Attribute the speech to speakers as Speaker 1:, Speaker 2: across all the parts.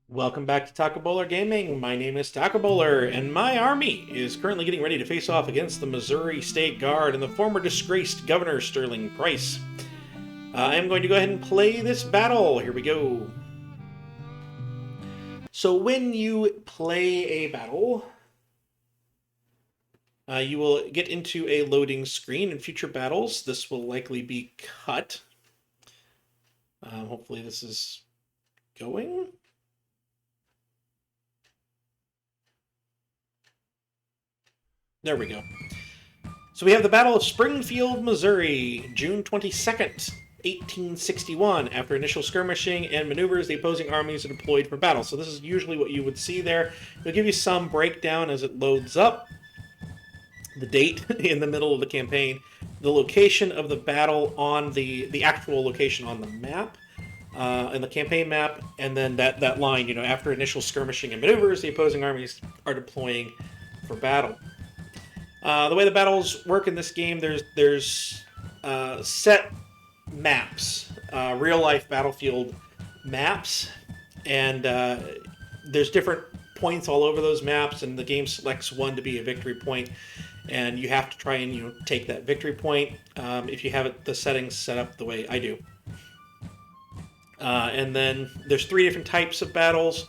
Speaker 1: Welcome back to Taco Bowler Gaming. My name is Taco Bowler, and my army is currently getting ready to face off against the Missouri State Guard and the former disgraced Governor Sterling Price. I am going to go ahead and play this battle. Here we go. So when you play a battle, you will get into a loading screen. In future battles, this will likely be cut. Hopefully this is going. There we go. So we have the Battle of Springfield, Missouri, June 22nd, 1861. After initial skirmishing and maneuvers, the opposing armies are deployed for battle. So this is usually what you would see there. It'll give you some breakdown as it loads up. The date in the middle of the campaign, the location of the battle on the actual location on the map, in the campaign map, and then that line, after initial skirmishing and maneuvers, the opposing armies are deploying for battle. The way the battles work in this game, there's set maps, real life battlefield maps, and there's different points all over those maps, and the game selects one to be a victory point, and you have to try and take that victory point if you have the settings set up the way I do. And then there's three different types of battles.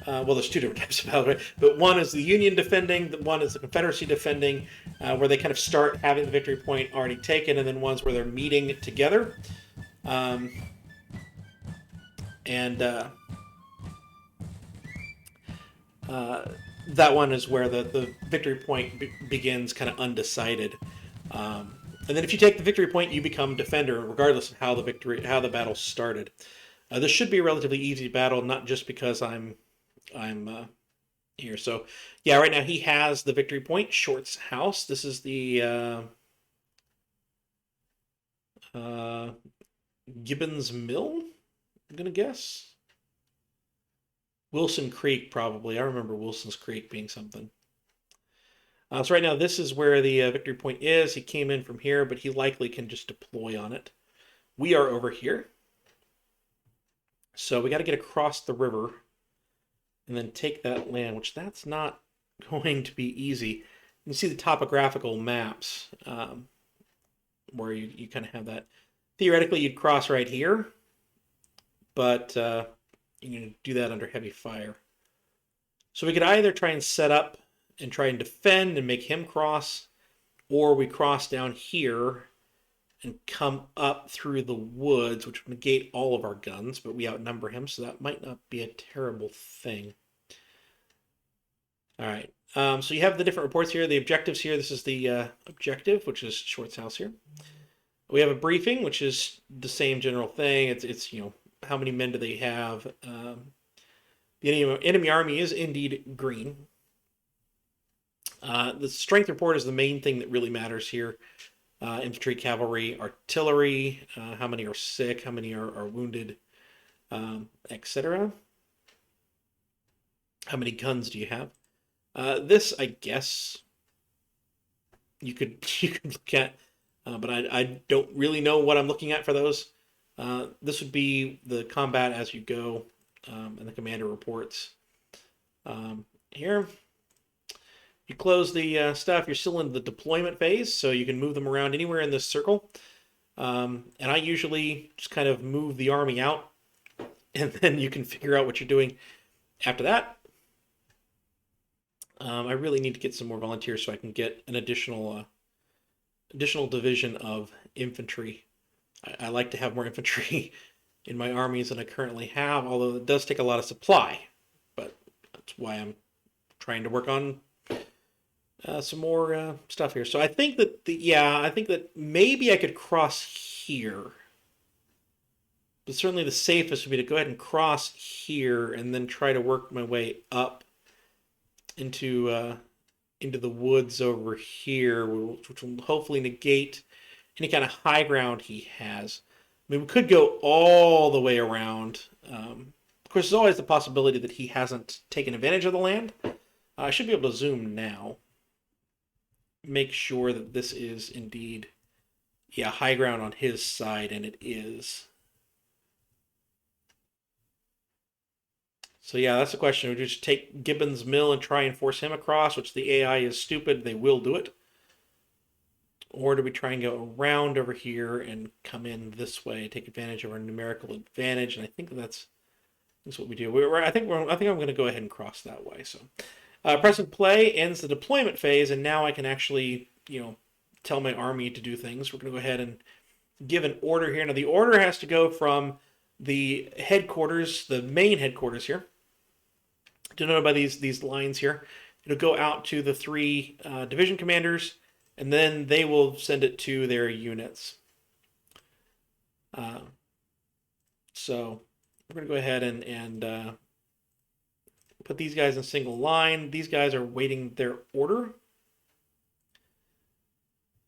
Speaker 1: Well, there's two different types of battles, right? But one is the Union defending, one is the Confederacy defending, where they kind of start having the victory point already taken, and then ones where they're meeting together. That one is where the victory point begins kind of undecided. And then if you take the victory point, you become defender, regardless of how the battle started. This should be a relatively easy battle, not just because I'm here. So, yeah, right now he has the victory point, Short's house. This is the Gibbons Mill, I'm going to guess. Wilson Creek, probably. I remember Wilson's Creek being something. So right now, this is where the victory point is. He came in from here, but he likely can just deploy on it. We are over here. So we got to get across the river and then take that land, which that's not going to be easy. You can see the topographical maps where you kind of have that. Theoretically, you'd cross right here, but you can do that under heavy fire. So we could either try and set up and try and defend and make him cross, or we cross down here and come up through the woods, which would negate all of our guns, but we outnumber him, so that might not be a terrible thing. All right, so you have the different reports here, the objectives here. This is the objective, which is Short's house here. We have a briefing, which is the same general thing. It's how many men do they have? The enemy army is indeed green. The strength report is the main thing that really matters here. Infantry, cavalry, artillery, how many are sick, how many are wounded, etc. How many guns do you have? This, I guess, you could look at, but I don't really know what I'm looking at for those. This would be the combat as you go, and the commander reports. Here, you close the stuff. You're still in the deployment phase, so you can move them around anywhere in this circle. And I usually just kind of move the army out, and then you can figure out what you're doing after that. I really need to get some more volunteers so I can get an additional division of infantry. I like to have more infantry in my armies than I currently have, although it does take a lot of supply. But that's why I'm trying to work on some more stuff here. So I think that I think that maybe I could cross here. But certainly the safest would be to go ahead and cross here and then try to work my way up into the woods over here, which will hopefully negate any kind of high ground he has. I mean, we could go all the way around. Of course, there's always the possibility that he hasn't taken advantage of the land. I should be able to zoom now. Make sure that this is indeed, high ground on his side, and it is. So yeah, that's the question. Would you just take Gibbon's Mill and try and force him across, which the AI is stupid, they will do it? Or do we try and go around over here and come in this way, take advantage of our numerical advantage? And I think that's what we do. I think I'm going to go ahead and cross that way. So pressing play ends the deployment phase, and now I can actually, tell my army to do things. We're going to go ahead and give an order here. Now the order has to go from the headquarters, the main headquarters here, denoted by these lines here. It'll go out to the 3 division commanders, and then they will send it to their units. So we're going to go ahead and put these guys in single line. These guys are waiting their order.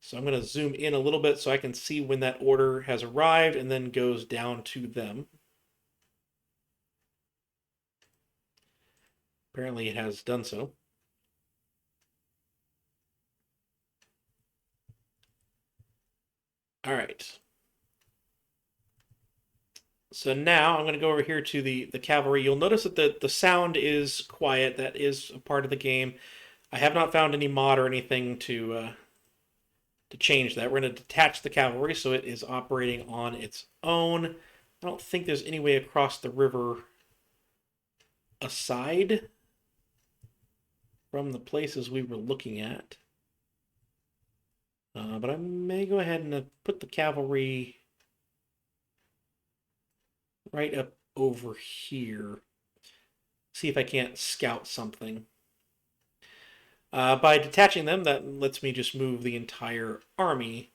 Speaker 1: So I'm going to zoom in a little bit so I can see when that order has arrived and then goes down to them. Apparently it has done so. All right. So now I'm going to go over here to the cavalry. You'll notice that the sound is quiet. That is a part of the game. I have not found any mod or anything to change that. We're going to detach the cavalry so it is operating on its own. I don't think there's any way across the river aside from the places we were looking at. But I may go ahead and put the cavalry right up over here. See if I can't scout something. By detaching them, that lets me just move the entire army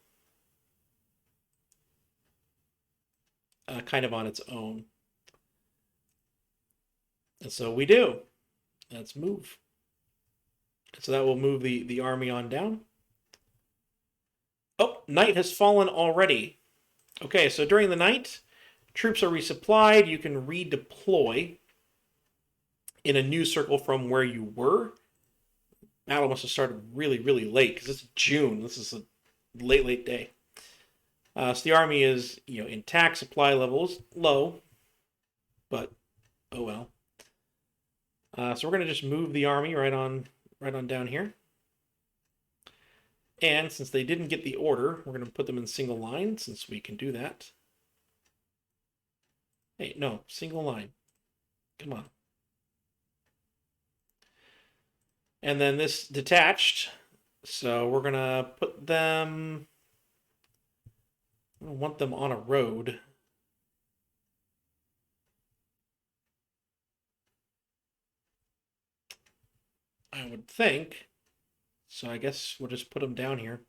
Speaker 1: kind of on its own. And so we do. Let's move. So that will move the army on down. Oh, night has fallen already. Okay, so during the night, troops are resupplied. You can redeploy in a new circle from where you were. Battle must have started really, really late because it's June. This is a late day. So the army is, intact. Supply levels low, but oh well. So we're going to just move the army right on down here. And since they didn't get the order, we're going to put them in single line since we can do that. Hey, no, single line. Come on. And then this detached. So we're going to put them... I don't want them on a road. I would think. So I guess we'll just put them down here.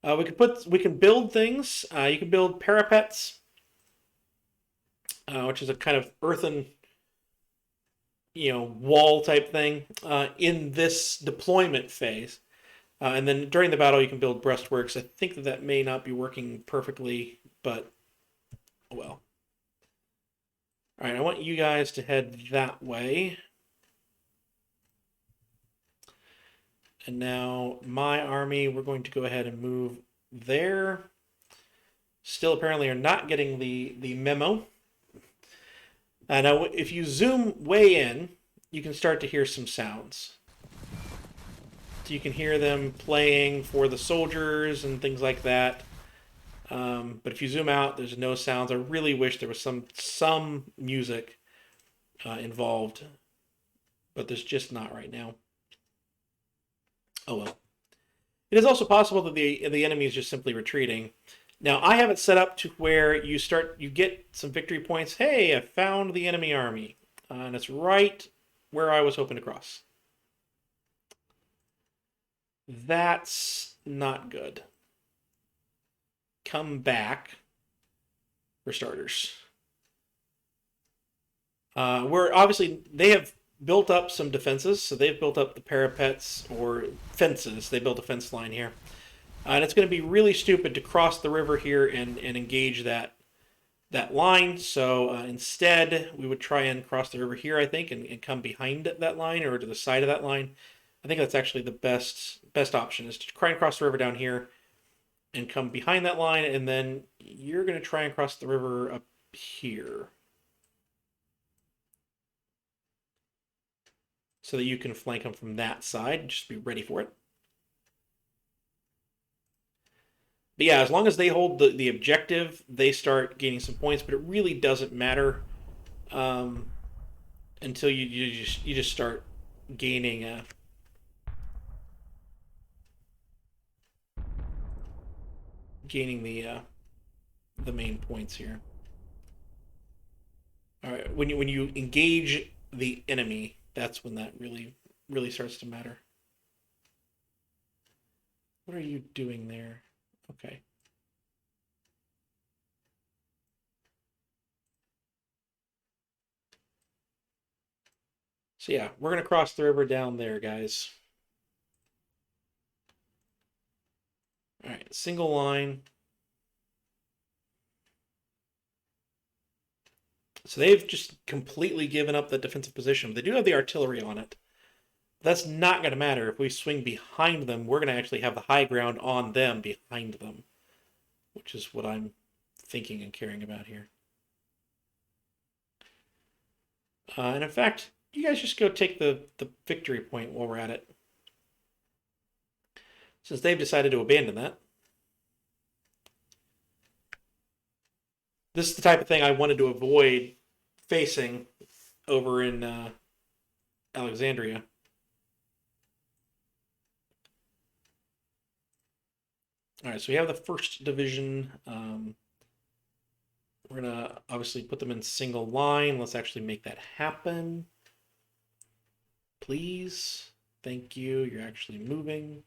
Speaker 1: We can build things. You can build parapets, which is a kind of earthen, wall type thing in this deployment phase. And then during the battle, you can build breastworks. I think that may not be working perfectly, but well. All right, I want you guys to head that way. And now my army, we're going to go ahead and move there. Still apparently are not getting the memo. Now, if you zoom way in, you can start to hear some sounds. So you can hear them playing for the soldiers and things like that. But if you zoom out, there's no sounds. I really wish there was some music involved, but there's just not right now. Oh well. It is also possible that the enemy is just simply retreating. Now I have it set up to where you get some victory points. Hey, I found the enemy army, and it's right where I was hoping to cross. That's not good. Come back, for starters. Where obviously they have built up some defenses, so they've built up the parapets or fences. They built a fence line here. And it's going to be really stupid to cross the river here and engage that line. So instead, we would try and cross the river here, I think, and come behind that line or to the side of that line. I think that's actually the best option, is to try and cross the river down here and come behind that line, and then you're going to try and cross the river up here. so that you can flank them from that side. Just be ready for it. But yeah, as long as they hold the objective, they start gaining some points. But it really doesn't matter until you just start gaining the main points here. All right, when you engage the enemy, that's when that really starts to matter. What are you doing there? Okay. So yeah, we're gonna cross the river down there, guys. All right, single line. So they've just completely given up the defensive position. They do have the artillery on it. That's not going to matter. If we swing behind them, we're going to actually have the high ground on them behind them, which is what I'm thinking and caring about here. And in fact, you guys just go take the victory point while we're at it, since they've decided to abandon that. This is the type of thing I wanted to avoid facing over in Alexandria. All right, so we have the 1st Division. We're going to obviously put them in single line. Let's actually make that happen. Please. Thank you. You're actually moving.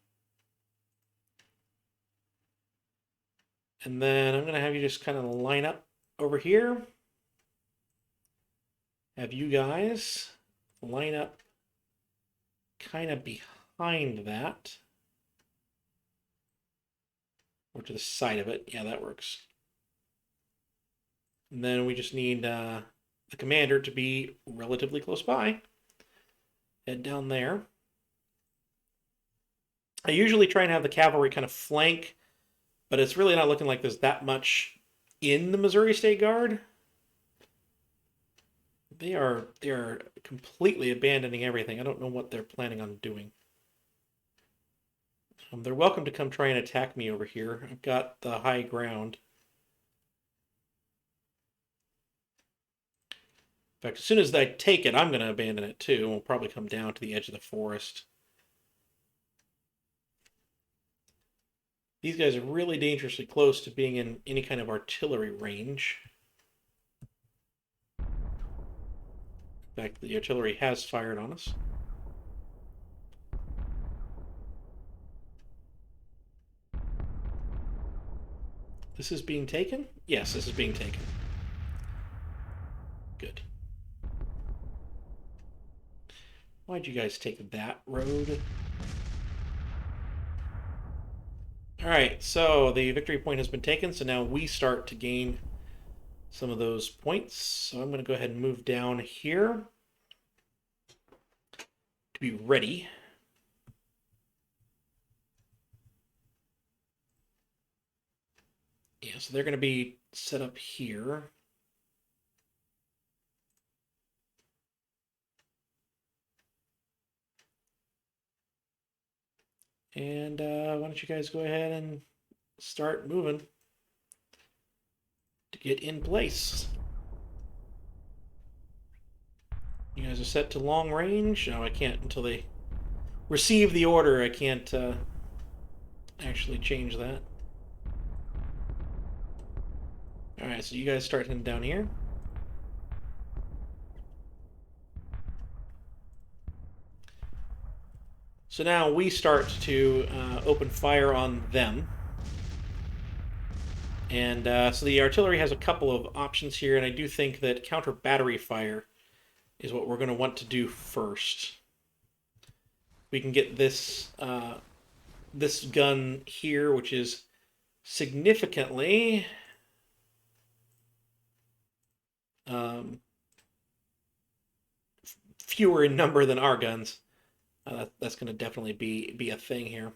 Speaker 1: And then I'm going to have you just kind of line up over here. Have you guys line up kind of behind that. Or to the side of it. Yeah, that works. And then we just need the commander to be relatively close by. Head down there. I usually try and have the cavalry kind of flank, but it's really not looking like there's that much in the Missouri State Guard. They are completely abandoning everything. I don't know what they're planning on doing. They're welcome to come try and attack me over here. I've got the high ground. In fact, as soon as I take it, I'm going to abandon it too, and we'll probably come down to the edge of the forest. These guys are really dangerously close to being in any kind of artillery range. In fact, the artillery has fired on us. This is being taken? Yes, this is being taken. Good. Why'd you guys take that road? Alright, so the victory point has been taken, so now we start to gain some of those points. So I'm going to go ahead and move down here to be ready. Yeah, so they're going to be set up here. And why don't you guys go ahead and start moving to get in place. You guys are set to long range. No, I can't until they receive the order. I can't actually change that. Alright, so you guys start heading down here. So now we start to open fire on them. And so the artillery has a couple of options here, and I do think that counter battery fire is what we're going to want to do first. We can get this this gun here, which is significantly fewer in number than our guns. That's going to definitely be a thing here.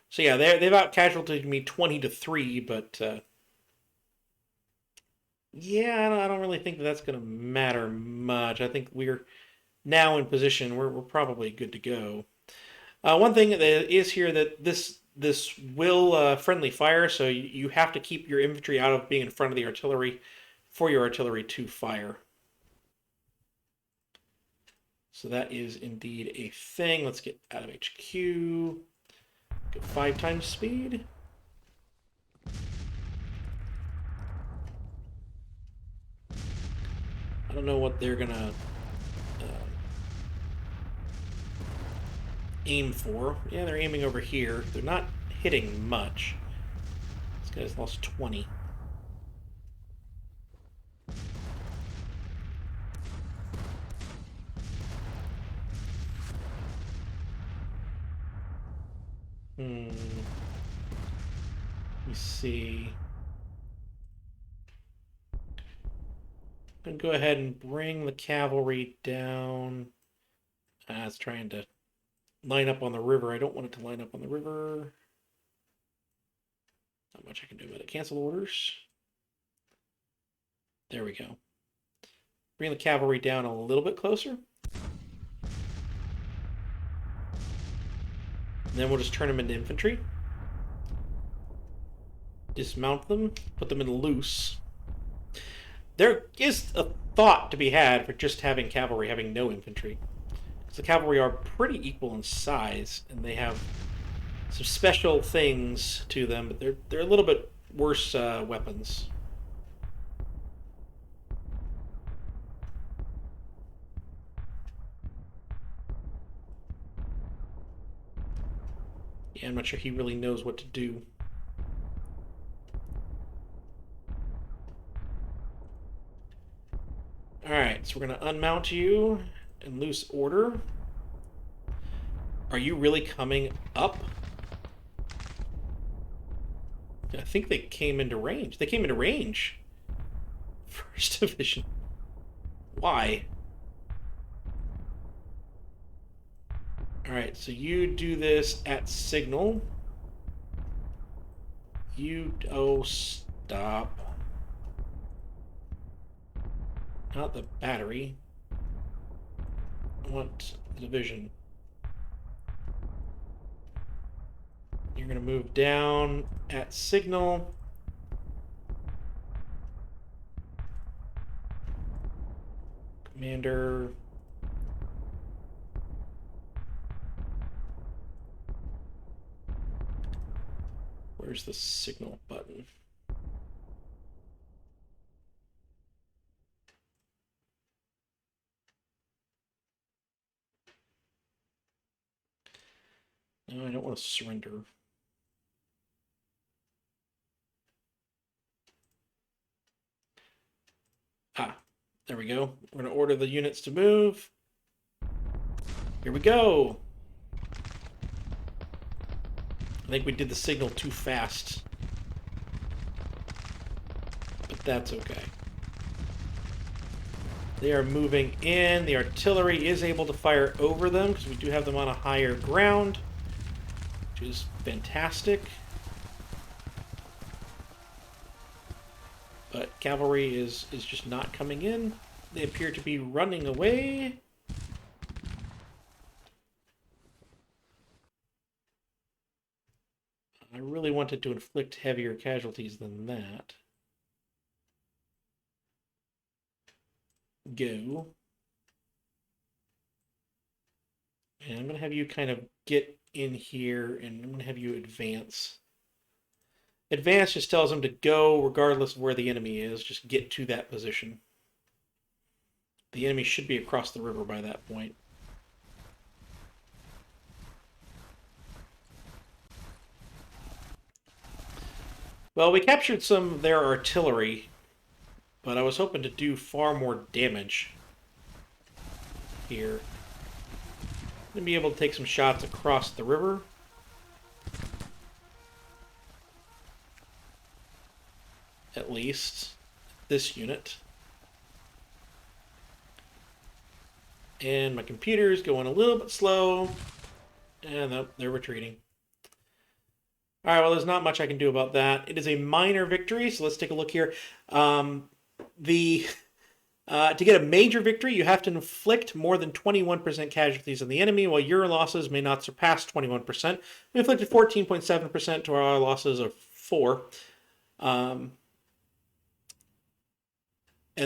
Speaker 1: So yeah, they've out casualtied me 20-3, but yeah, I don't really think that's going to matter much. I think we're now in position, we're probably good to go. One thing that is here that this will friendly fire, so you have to keep your infantry out of being in front of the artillery for your artillery to fire. So that is indeed a thing. Let's get out of HQ. Get 5 times speed. I don't know what they're gonna aim for. Yeah, they're aiming over here. They're not hitting much. This guy's lost 20. Let me see. I'm going to go ahead and bring the cavalry down. It's trying to line up on the river. I don't want it to line up on the river. Not much I can do about it. Cancel orders. There we go. Bring the cavalry down a little bit closer. And then we'll just turn them into infantry. Dismount them. Put them in loose. There is a thought to be had for just having cavalry, having no infantry. Because the cavalry are pretty equal in size, and they have some special things to them, but they're a little bit worse weapons. Yeah, I'm not sure he really knows what to do. Alright, so we're going to unmount you in loose order. Are you really coming up? I think they came into range. They came into range. First Division. Why? Alright, so you do this at signal. Oh, stop. Not the battery. I want the division. You're going to move down at signal. Commander. Where's the signal button? No, I don't want to surrender. There we go. We're going to order the units to move. Here we go. I think we did the signal too fast. But that's okay. They are moving in. The artillery is able to fire over them because we do have them on a higher ground, which is fantastic. But cavalry is just not coming in. They appear to be running away. I really wanted to inflict heavier casualties than that. Go. And I'm going to have you kind of get in here, and I'm going to have you advance. Advance just tells them to go regardless of where the enemy is. Just get to that position. The enemy should be across the river by that point. Well, we captured some of their artillery, but I was hoping to do far more damage here. I'm going to be able to take some shots across the river. At least this unit. And my computer is going a little bit slow. And they're retreating. Alright, well, there's not much I can do about that. It is a minor victory, so let's take a look here. The To get a major victory, you have to inflict more than 21% casualties on the enemy, while your losses may not surpass 21%. We inflicted 14.7% to our losses of 4. And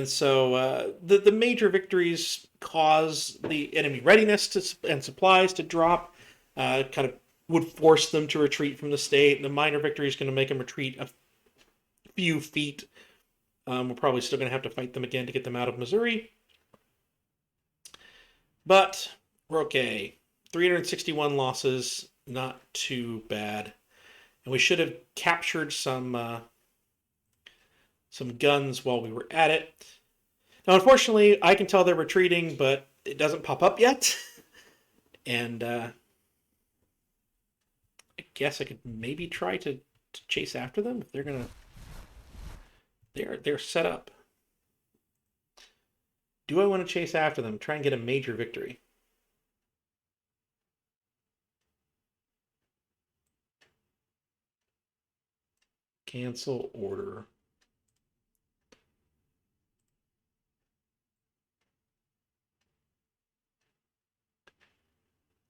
Speaker 1: so the major victories cause the enemy readiness and supplies to drop, kind of would force them to retreat from the state. The minor victory is going to make them retreat a few feet. We're probably still going to have to fight them again to get them out of Missouri. But we're okay. 361 losses, not too bad. And we should have captured some guns while we were at it. Now, unfortunately, I can tell they're retreating, but it doesn't pop up yet. And I guess I could maybe try to chase after them if they're gonna. They're set up. Do I want to chase after them? Try and get a major victory. Cancel order.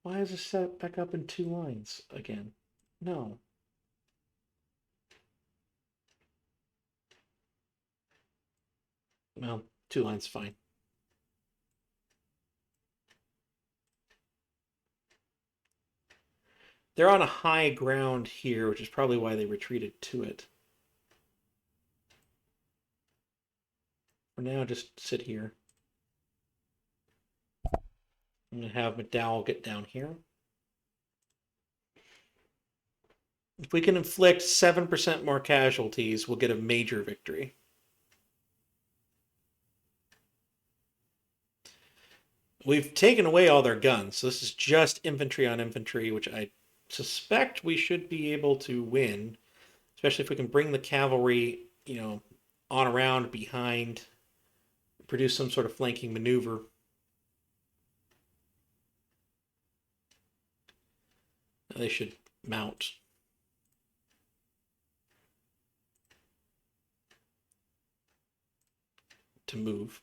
Speaker 1: Why is it set back up in 2 lines again? No. Well, 2 lines fine. They're on a high ground here, which is probably why they retreated to it. For now, just sit here. I'm going to have McDowell get down here. If we can inflict 7% more casualties, we'll get a major victory. We've taken away all their guns, so this is just infantry on infantry, which I suspect we should be able to win, especially if we can bring the cavalry, on around behind, produce some sort of flanking maneuver. They should mount. To move.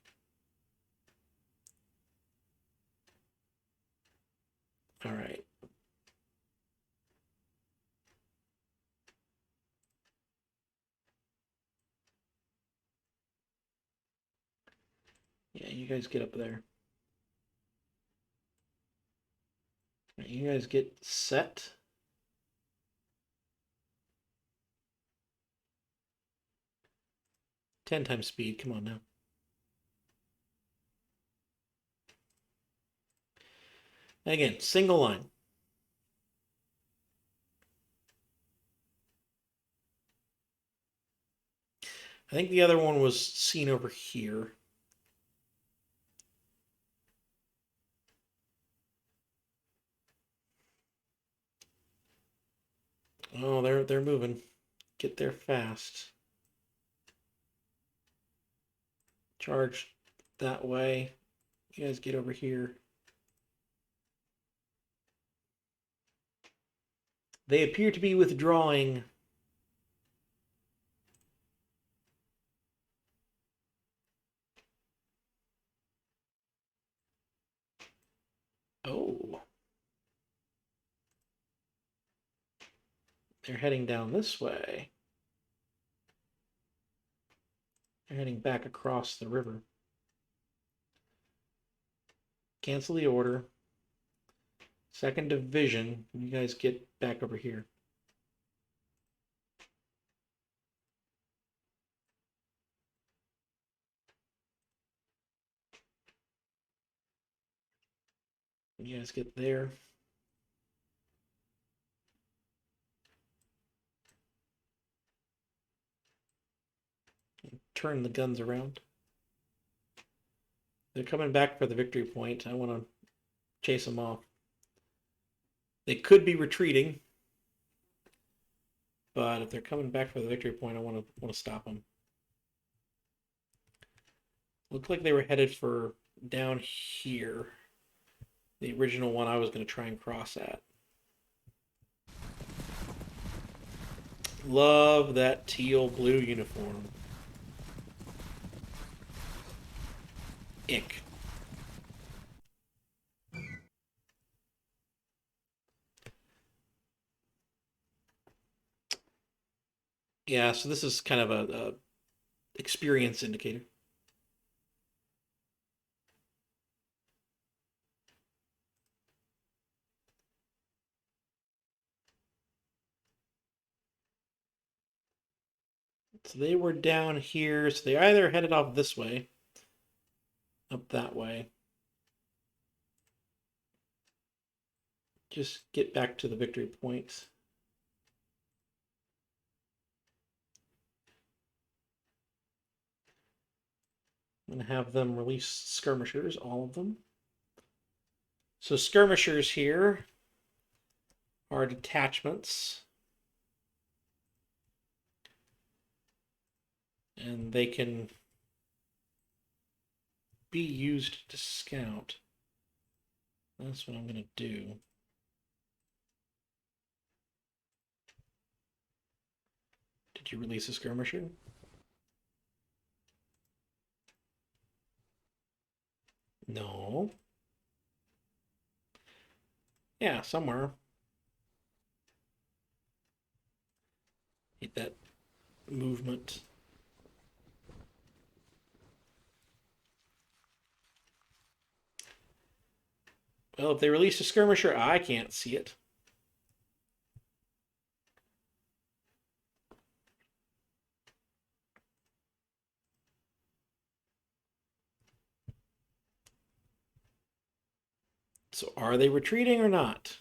Speaker 1: All right. Yeah, you guys get up there. Right, you guys get set. Ten times speed, come on now. And again, single line. I think the other one was seen over here. Oh, they're moving. Get there fast. Charge that way. You guys get over here. They appear to be withdrawing. Oh. They're heading down this way. They're heading back across the river. Cancel the order. 2nd Division, you guys get back over here. You guys get there. Turn the guns around. They're coming back for the victory point. I want to chase them off. They could be retreating, but if they're coming back for the victory point, I want to stop them. Looked like they were headed for down here. The original one I was going to try and cross at. Love that teal blue uniform. Ick. Yeah, so this is kind of a experience indicator. So they were down here, so they either headed off this way, up that way. Just get back to the victory point. I'm going to have them release skirmishers, all of them. So skirmishers here are detachments. And they can be used to scout. That's what I'm going to do. Did you release a skirmisher? No. Yeah, somewhere. Hate that movement. Well, if they release a skirmisher, I can't see it. So are they retreating or not?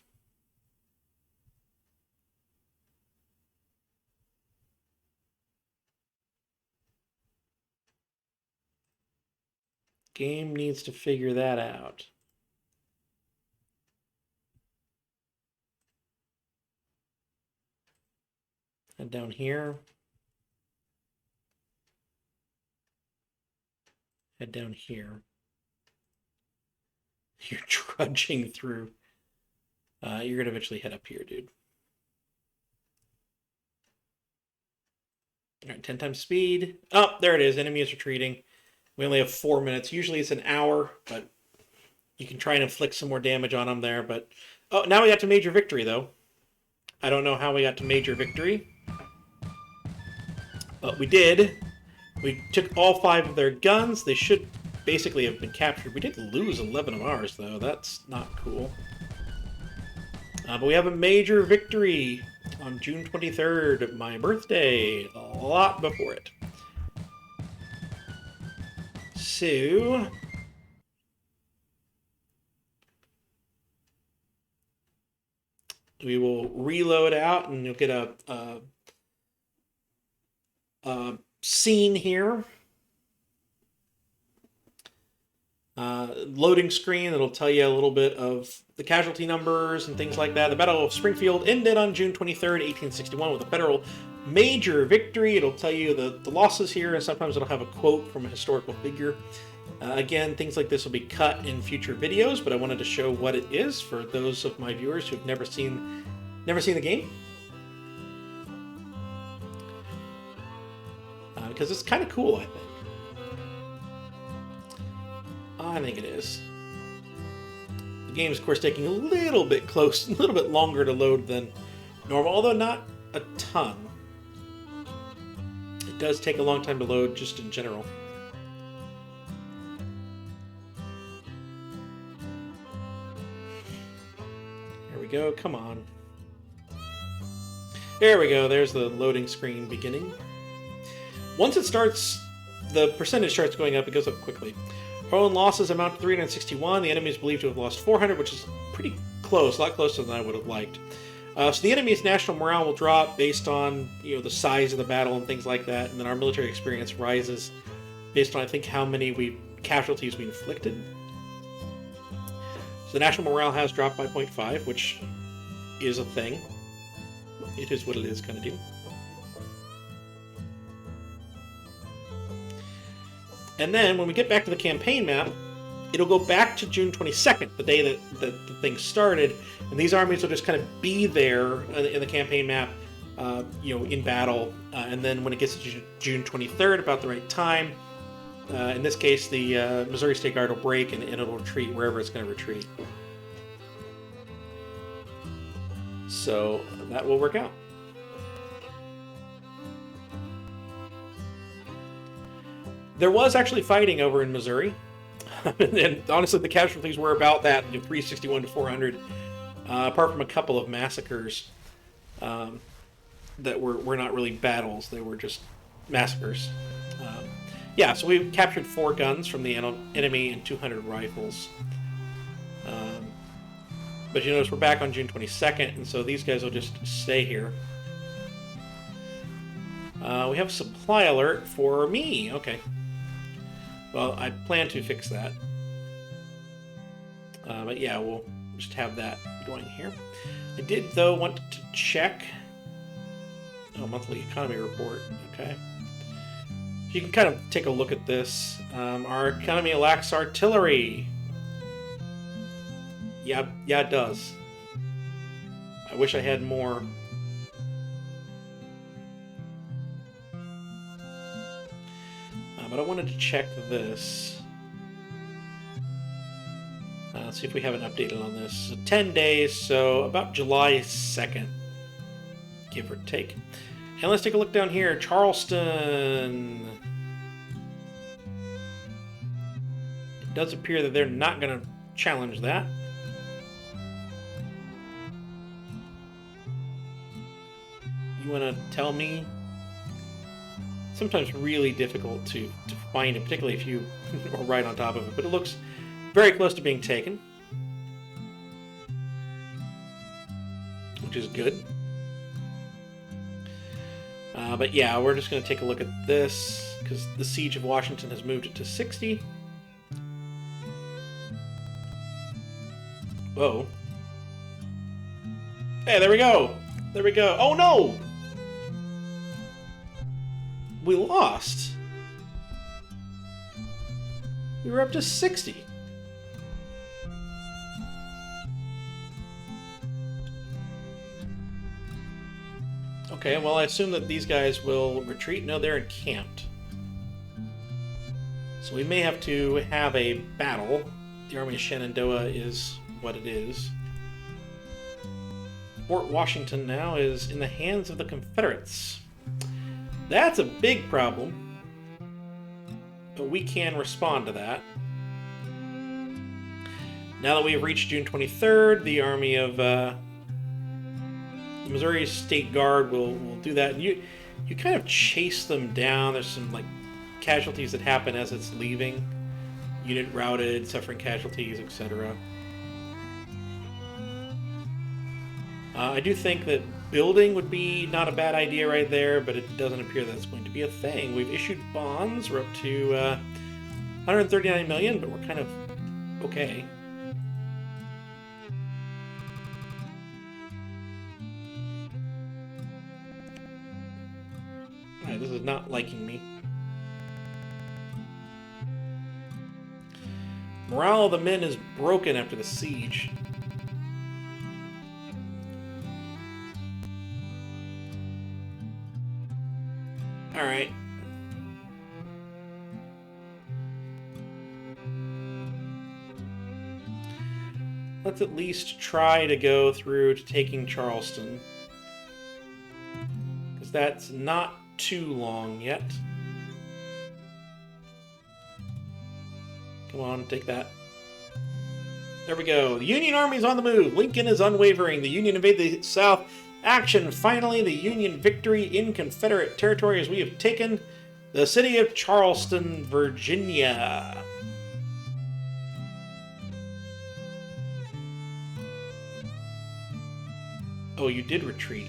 Speaker 1: Game needs to figure that out. And down here. Head down here. You're trudging through. You're gonna eventually head up here, dude. All right, 10 times speed. Oh, there it is. Enemy is retreating. We only have 4 minutes. Usually it's an hour, but you can try and inflict some more damage on them there. But oh, now we got to major victory, though. I don't know how we got to major victory. But we did. We took all 5 of their guns. They should basically have been captured. We did lose 11 of ours, though. That's not cool. But we have a major victory on June 23rd, my birthday. A lot before it. So we will reload out, and you'll get a scene here. Loading screen that'll tell you a little bit of the casualty numbers and things like that. The Battle of Springfield ended on June 23rd, 1861 with a federal major victory. It'll tell you the losses here, and sometimes it'll have a quote from a historical figure. Again, things like this will be cut in future videos, but I wanted to show what it is for those of my viewers who've never seen the game. Because it's kind of cool, I think. I think it is. The game is, of course, taking a little bit longer to load than normal, although not a ton. It does take a long time to load, just in general. Here we go, come on. There we go, there's the loading screen beginning. Once it starts, the percentage starts going up, it goes up quickly. Our own losses amount to 361. The enemy is believed to have lost 400, which is pretty close, a lot closer than I would have liked. So the enemy's national morale will drop based on the size of the battle and things like that, and then our military experience rises based on, I think, how many casualties we inflicted. So the national morale has dropped by 0.5, which is a thing. It is what it is, kind of deal. And then, when we get back to the campaign map, it'll go back to June 22nd, the day that the thing started, and these armies will just kind of be there in the campaign map, in battle. And then when it gets to June 23rd, about the right time, In this case, the Missouri State Guard will break and it'll retreat wherever it's going to retreat. So that will work out. There was actually fighting over in Missouri. And honestly, the casualties were about that, 361 to 400, apart from a couple of massacres that were not really battles. They were just massacres. Yeah, so we captured 4 guns from the enemy and 200 rifles. But you notice we're back on June 22nd, and so these guys will just stay here. We have a supply alert for me. Okay. Well, I plan to fix that. But yeah, we'll just have that going here. I did, though, want to check... Oh, monthly economy report. Okay. You can kind of take a look at this. Our economy lacks artillery. Yeah, it does. I wish I had more. But I wanted to check this. Let's see if we have an update on this. So 10 days, so about July 2nd, give or take. And let's take a look down here. Charleston. It does appear that they're not going to challenge that. You want to tell me? Sometimes really difficult to find it, particularly if you are right on top of it. But it looks very close to being taken, which is good. But yeah, we're just going to take a look at this, because the Siege of Washington has moved it to 60. Whoa. Hey, there we go! There we go. Oh no! We lost. We were up to 60. Okay, well, I assume that these guys will retreat. No, they're encamped. So we may have to have a battle. The Army of Shenandoah is what it is. Fort Washington now is in the hands of the Confederates. That's a big problem, but we can respond to that. Now that we have reached June 23rd, the Army of the Missouri State Guard will do that. And you kind of chase them down. There's some like casualties that happen as it's leaving. Unit routed, suffering casualties, etc. I do think that building would be not a bad idea right there, but it doesn't appear that's going to be a thing. We've issued bonds. We're up to 139 million, but we're kind of okay. Alright, this is not liking me. Morale of the men is broken after the siege. Alright. Let's at least try to go through to taking Charleston. Because that's not too long yet. Come on, take that. There we go. The Union Army's on the move. Lincoln is unwavering. The Union invade the South. Action! Finally, the Union victory in Confederate territory as we have taken the city of Charleston, Virginia. Oh, you did retreat.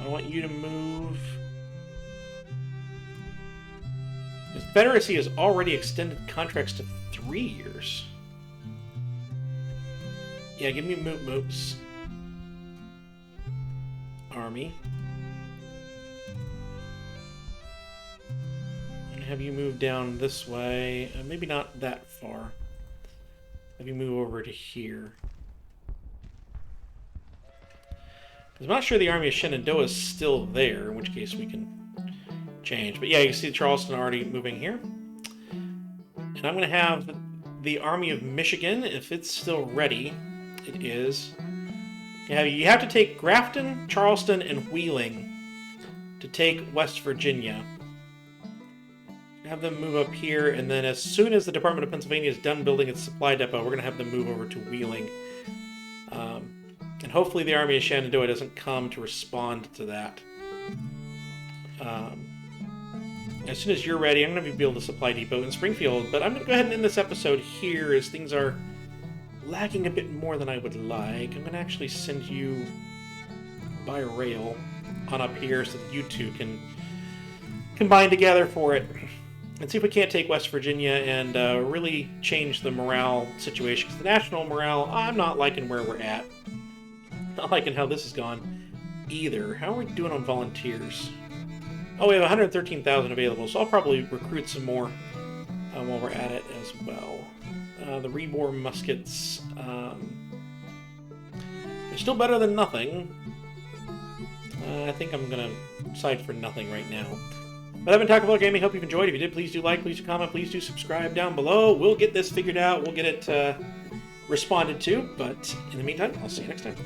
Speaker 1: I want you to move. The Confederacy has already extended contracts to 3 years. Yeah, give me moops. Army. have you move down this way. Maybe not that far. Have you move over to here. I'm not sure the Army of Shenandoah is still there, in which case we can change. But yeah, you can see Charleston already moving here. And I'm going to have the Army of Michigan, if it's still ready. It is. You have to take Grafton, Charleston, and Wheeling to take West Virginia. Have them move up here, and then as soon as the Department of Pennsylvania is done building its supply depot, we're going to have them move over to Wheeling. And hopefully the Army of Shenandoah doesn't come to respond to that. As soon as you're ready, I'm going to build a supply depot in Springfield, but I'm going to go ahead and end this episode here as things are lagging a bit more than I would like. I'm going to actually send you by rail on up here so that you two can combine together for it. And see if we can't take West Virginia and really change the morale situation. Because the national morale, I'm not liking where we're at. Not liking how this has gone either. How are we doing on volunteers? Oh, we have 113,000 available, so I'll probably recruit some more while we're at it as well. The rebore muskets, they're still better than nothing. I think I'm going to side for nothing right now. But I've been talking about gaming. Hope you've enjoyed. If you did, please do like, please do comment, please do subscribe down below. We'll get this figured out. We'll get it responded to. But in the meantime, I'll see you next time.